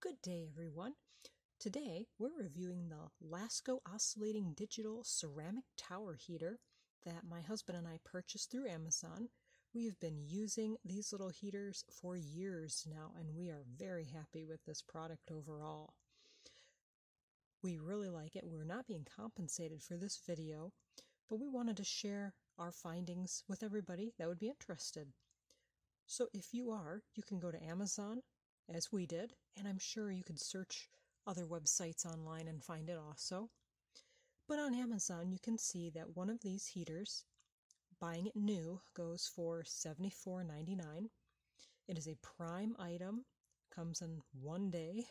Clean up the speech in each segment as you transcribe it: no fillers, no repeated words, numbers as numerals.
Good day, everyone. Today we're reviewing the Lasko Oscillating Digital Ceramic Tower Heater that my husband and I purchased through Amazon. We have been using these little heaters for years now, and we are very happy with this product overall. We really like it. We're not being compensated for this video, but we wanted to share our findings with everybody that would be interested. So if you are, you can go to Amazon, as we did, and I'm sure you could search other websites online and find it also. But on Amazon, you can see that one of these heaters, buying it new, goes for $74.99. It is a prime item, comes in 1 day,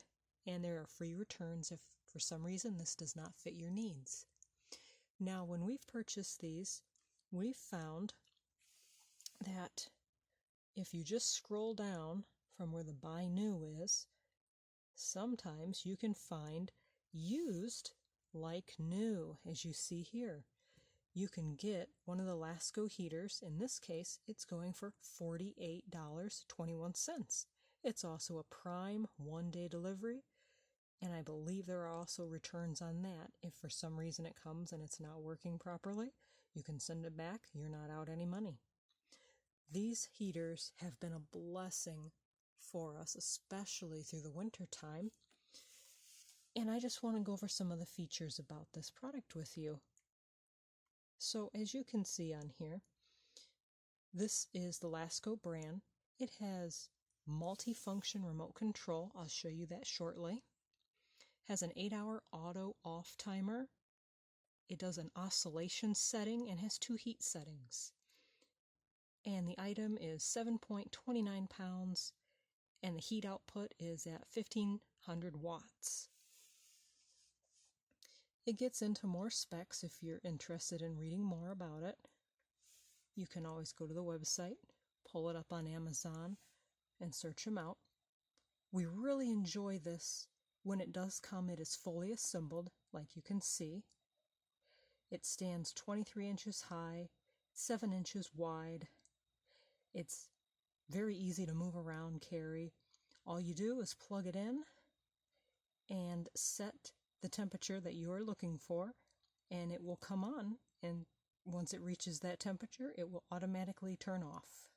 and there are free returns if for some reason this does not fit your needs. Now, when we've purchased these, we've found that if you just scroll down from where the buy new is, sometimes you can find used like new, as you see here. You can get one of the Lasko heaters. In this case, it's going for $48.21. It's also a prime 1-day delivery, and I believe there are also returns on that. If for some reason it comes and it's not working properly, you can send it back. You're not out any money. These heaters have been a blessing for us, especially through the winter time. And I just want to go over some of the features about this product with you. So as you can see on here, this is the Lasko brand. It has multi-function remote control. I'll show you that shortly. Has an 8-hour auto off timer. It does an oscillation setting and has 2 heat settings. And the item is 7.29 pounds, and the heat output is at 1500 watts. It gets into more specs if you're interested in reading more about it. You can always go to the website, pull it up on Amazon, and search them out. We really enjoy this. When it does come, it is fully assembled, like you can see. It stands 23 inches high, 7 inches wide. It's very easy to move around, carry. All you do is plug it in and set the temperature that you are looking for, and it will come on, and once it reaches that temperature, it will automatically turn off.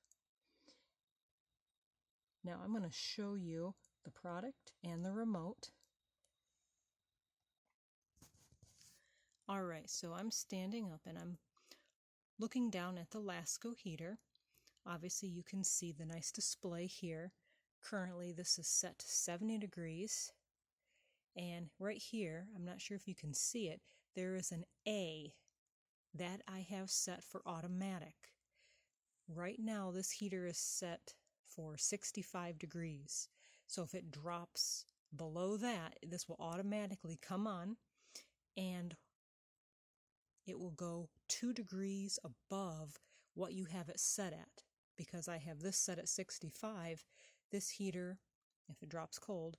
Now I'm going to show you the product and the remote. Alright, so I'm standing up and I'm looking down at the Lasko heater. Obviously you can see the nice display here. Currently this is set to 70 degrees. And right here, I'm not sure if you can see it, there is an A that I have set for automatic. Right now this heater is set for 65 degrees. So if it drops below that, this will automatically come on, and it will go 2 degrees above what you have it set at. Because I have this set at 65, this heater, if it drops cold,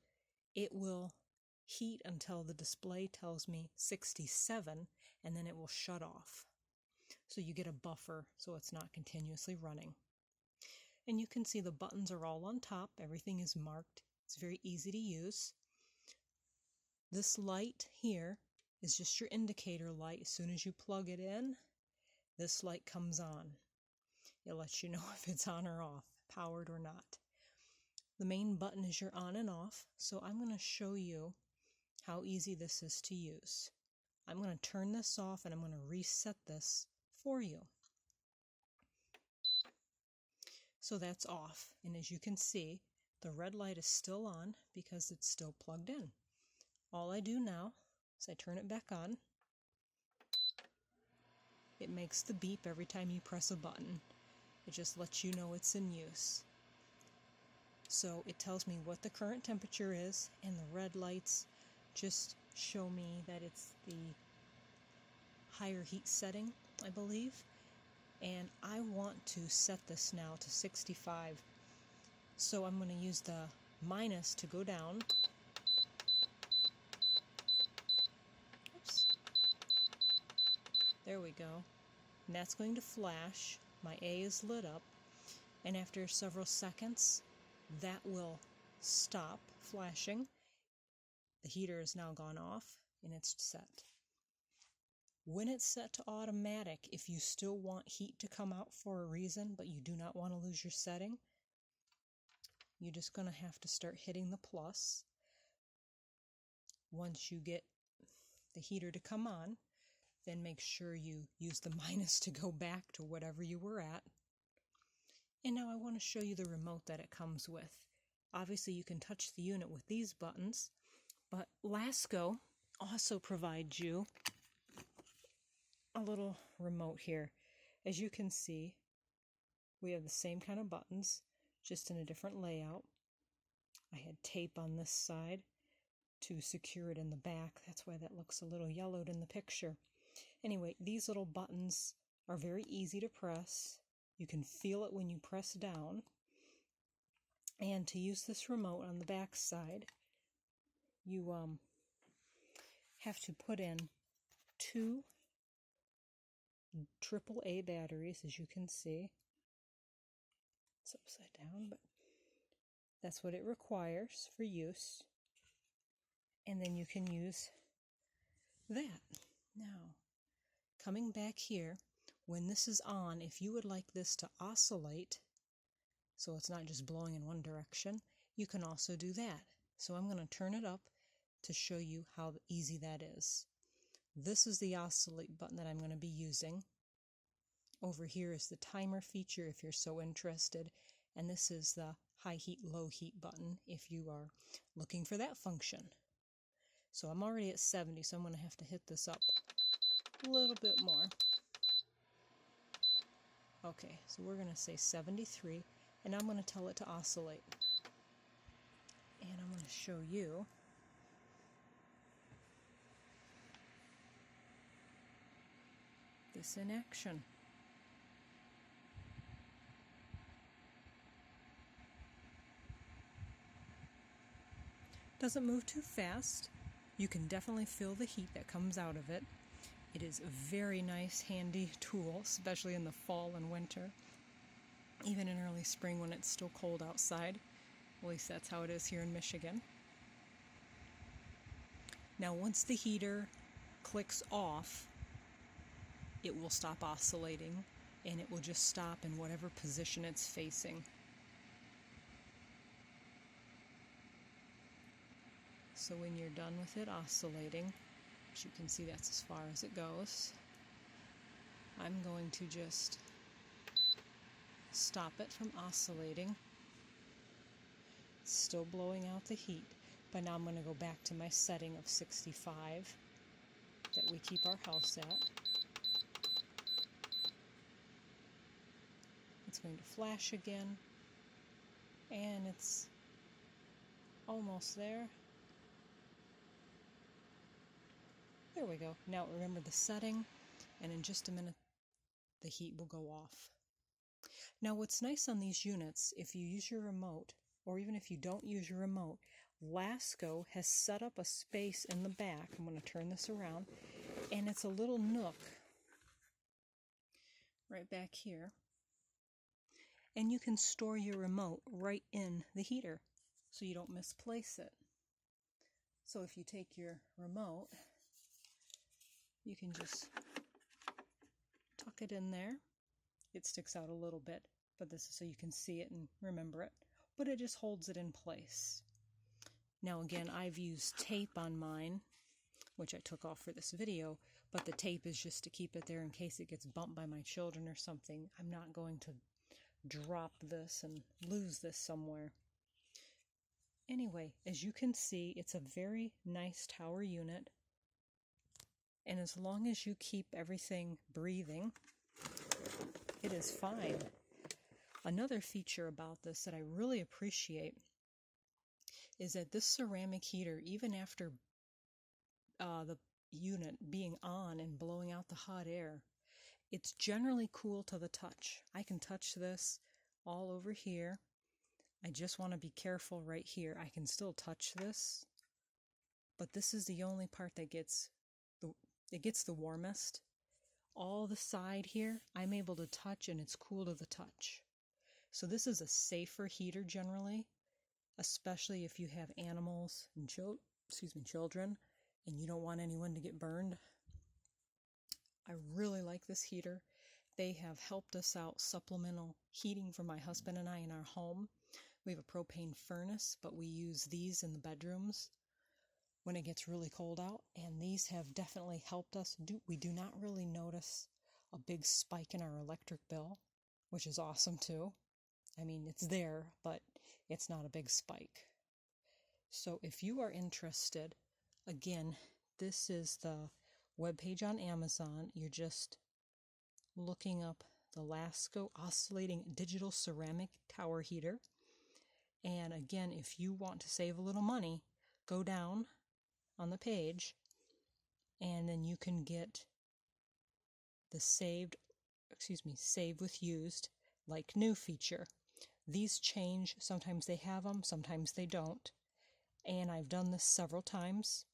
it will heat until the display tells me 67, and then it will shut off. So you get a buffer so it's not continuously running. And you can see the buttons are all on top. Everything is marked. It's very easy to use. This light here is just your indicator light. As soon as you plug it in, this light comes on. It lets you know if it's on or off, powered or not. The main button is your on and off, so I'm going to show you how easy this is to use. I'm going to turn this off and I'm going to reset this for you. So that's off, and as you can see, the red light is still on because it's still plugged in. All I do now is I turn it back on. It makes the beep every time you press a button. It just lets you know it's in use. So it tells me what the current temperature is, and the red lights just show me that it's the higher heat setting, I believe. And I want to set this now to 65. So I'm going to use the minus to go down. Oops. There we go. And that's going to flash. My A is lit up, and after several seconds that will stop flashing, the heater has now gone off and it's set. When it's set to automatic, if you still want heat to come out for a reason, but you do not want to lose your setting, you're just going to have to start hitting the plus. Once you get the heater to come on, then make sure you use the minus to go back to whatever you were at. And now I want to show you the remote that it comes with. Obviously you can touch the unit with these buttons, but Lasko also provides you a little remote here. As you can see, we have the same kind of buttons, just in a different layout. I had tape on this side to secure it in the back. That's why that looks a little yellowed in the picture. Anyway, these little buttons are very easy to press. You can feel it when you press down. And to use this remote on the back side, you have to put in 2 AAA batteries, as you can see. It's upside down, but that's what it requires for use. And then you can use that. Now, coming back here, when this is on, if you would like this to oscillate, so it's not just blowing in one direction, you can also do that. So I'm going to turn it up to show you how easy that is. This is the oscillate button that I'm going to be using. Over here is the timer feature if you're so interested, and this is the high heat, low heat button if you are looking for that function. So I'm already at 70, so I'm going to have to hit this up a little bit more. Okay, so we're going to say 73, and I'm going to tell it to oscillate. And I'm going to show you this in action. Doesn't move too fast. You can definitely feel the heat that comes out of it. It is a very nice, handy tool, especially in the fall and winter. Even in early spring when it's still cold outside. At least that's how it is here in Michigan. Now once the heater clicks off, it will stop oscillating and it will just stop in whatever position it's facing. So when you're done with it oscillating, as you can see that's as far as it goes, I'm going to just stop it from oscillating. It's still blowing out the heat, but now I'm going to go back to my setting of 65 that we keep our house at. It's going to flash again, and it's almost there. There we go. Now remember the setting, and in just a minute the heat will go off. Now what's nice on these units, if you use your remote, or even if you don't use your remote, Lasko has set up a space in the back. I'm going to turn this around, and it's a little nook right back here. And you can store your remote right in the heater so you don't misplace it. So if you take your remote, you can just tuck it in there. It sticks out a little bit, but this is so you can see it and remember it. But it just holds it in place. Now again, I've used tape on mine, which I took off for this video, but the tape is just to keep it there in case it gets bumped by my children or something. I'm not going to drop this and lose this somewhere. Anyway, as you can see, it's a very nice tower unit. And as long as you keep everything breathing, it is fine. Another feature about this that I really appreciate is that this ceramic heater, even after the unit being on and blowing out the hot air, it's generally cool to the touch. I can touch this all over here. I just want to be careful right here. I can still touch this, but this is the only part that gets the warmest. All the side here, I'm able to touch and it's cool to the touch. So this is a safer heater generally, especially if you have animals and children, and you don't want anyone to get burned. I really like this heater. They have helped us out supplemental heating for my husband and I in our home. We have a propane furnace, but we use these in the bedrooms when it gets really cold out, and these have definitely helped us. We do not really notice a big spike in our electric bill, which is awesome too. I mean, it's there, but it's not a big spike. So if you are interested, again, this is the webpage on Amazon. You're just looking up the Lasko Oscillating Digital Ceramic Tower Heater. And again, if you want to save a little money, go down on the page and then you can get the save with used like new feature. These change. Sometimes they have them, sometimes they don't. And I've done this several times.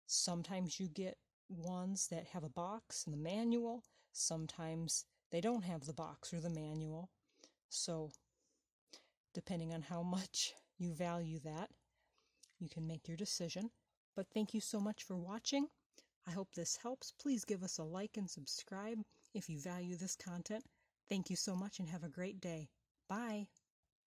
Sometimes you get ones that have a box and the manual. Sometimes they don't have the box or the manual. So depending on how much you value that, you can make your decision. But thank you so much for watching. I hope this helps. Please give us a like and subscribe if you value this content. Thank you so much and have a great day. Bye.